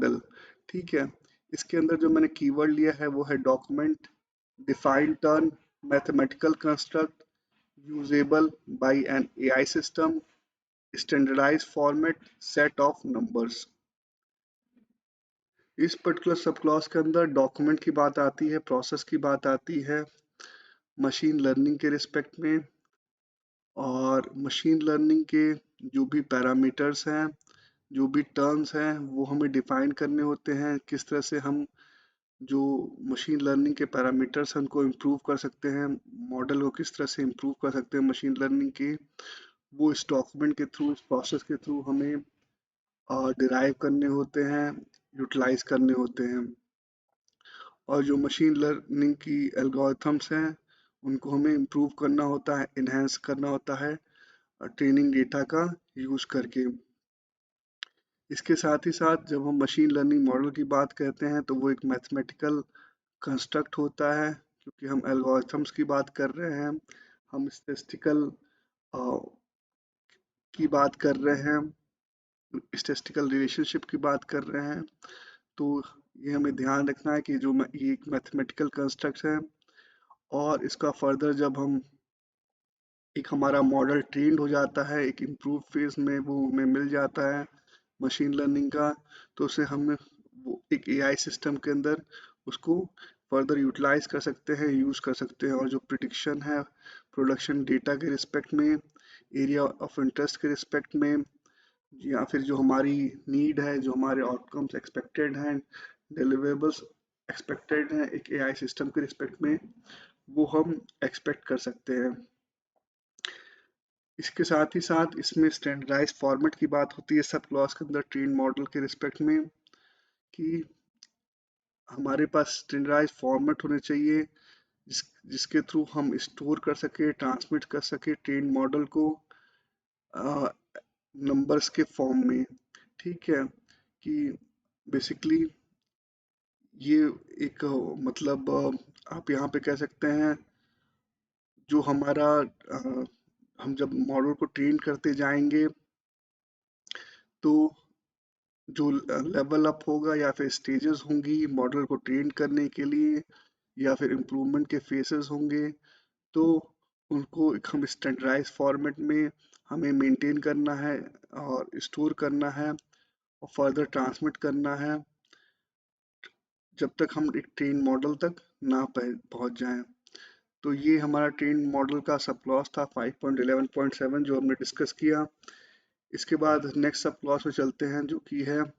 Model. ठीक है, इसके अंदर जो मैंने कीवर्ड लिया है वो है document, defined term, mathematical construct, usable by an AI system, standardise format, set of numbers. इस पर्टिकुलर सब क्लॉज के अंदर डॉक्यूमेंट की बात आती है, प्रोसेस की बात आती है मशीन लर्निंग के रिस्पेक्ट में, और मशीन लर्निंग के जो भी पैरामीटर्स हैं, जो भी टर्म्स हैं, वो हमें डिफाइन करने होते हैं। किस तरह से हम जो मशीन लर्निंग के पैरामीटर्स हैं उनको इम्प्रूव कर सकते हैं, मॉडल को किस तरह से इम्प्रूव कर सकते हैं मशीन लर्निंग के, वो इस डॉक्यूमेंट के थ्रू, इस प्रोसेस के थ्रू हमें डिराइव करने होते हैं, यूटिलाइज करने होते हैं। और जो मशीन लर्निंग की एल्गोरिथम्स हैं उनको हमें इम्प्रूव करना होता है, इन्हेंस करना होता है ट्रेनिंग डेटा का यूज करके। इसके साथ ही साथ जब हम मशीन लर्निंग मॉडल की बात करते हैं तो वो एक मैथमेटिकल कंस्ट्रक्ट होता है, क्योंकि हम एल्गोरिथम्स की बात कर रहे हैं, हम स्टैटिस्टिकल की बात कर रहे हैं, स्टैटिस्टिकल रिलेशनशिप की बात कर रहे हैं। तो ये हमें ध्यान रखना है कि ये एक मैथमेटिकल कंस्ट्रक्ट है, और इसका फर्दर जब हम एक हमारा मॉडल ट्रेंड हो जाता है, एक इम्प्रूव फेज में वो हमें मिल जाता है मशीन लर्निंग का, तो उसे हम वो एक एआई सिस्टम के अंदर उसको फर्दर यूटिलाइज कर सकते हैं, यूज कर सकते हैं। और जो प्रिडिक्शन है प्रोडक्शन डेटा के रिस्पेक्ट में, एरिया ऑफ इंटरेस्ट के रिस्पेक्ट में, या फिर जो हमारी नीड है, जो हमारे आउटकम्स एक्सपेक्टेड हैं, डिलीवरेबल्स एक्सपेक्टेड हैं एक एआई सिस्टम के रिस्पेक्ट में, वो हम एक्सपेक्ट कर सकते हैं। इसके साथ ही साथ इसमें स्टैंडर्डाइज फॉर्मेट की बात होती है सब क्लॉज के अंदर ट्रेन मॉडल के रिस्पेक्ट में, कि हमारे पास स्टैंडर्डाइज फॉर्मेट होने चाहिए जिसके थ्रू हम स्टोर कर सके, ट्रांसमिट कर सके ट्रेन मॉडल को नंबर्स के फॉर्म में। ठीक है, कि बेसिकली ये एक मतलब आप यहाँ पे कह सकते हैं जो हमारा हम जब मॉडल को ट्रेन करते जाएंगे तो जो लेवल अप होगा या फिर स्टेजेस होंगी मॉडल को ट्रेन करने के लिए, या फिर इम्प्रूवमेंट के फेसेस होंगे, तो उनको एक हम स्टैंडर्डाइज फॉर्मेट में हमें मेंटेन करना है और स्टोर करना है और फर्दर ट्रांसमिट करना है जब तक हम एक ट्रेन मॉडल तक ना पहुंच जाएं। तो ये हमारा ट्रेन मॉडल का सब क्लॉज था 5.11.7 जो हमने डिस्कस किया। इसके बाद नेक्स्ट सब क्लॉज में चलते हैं जो कि है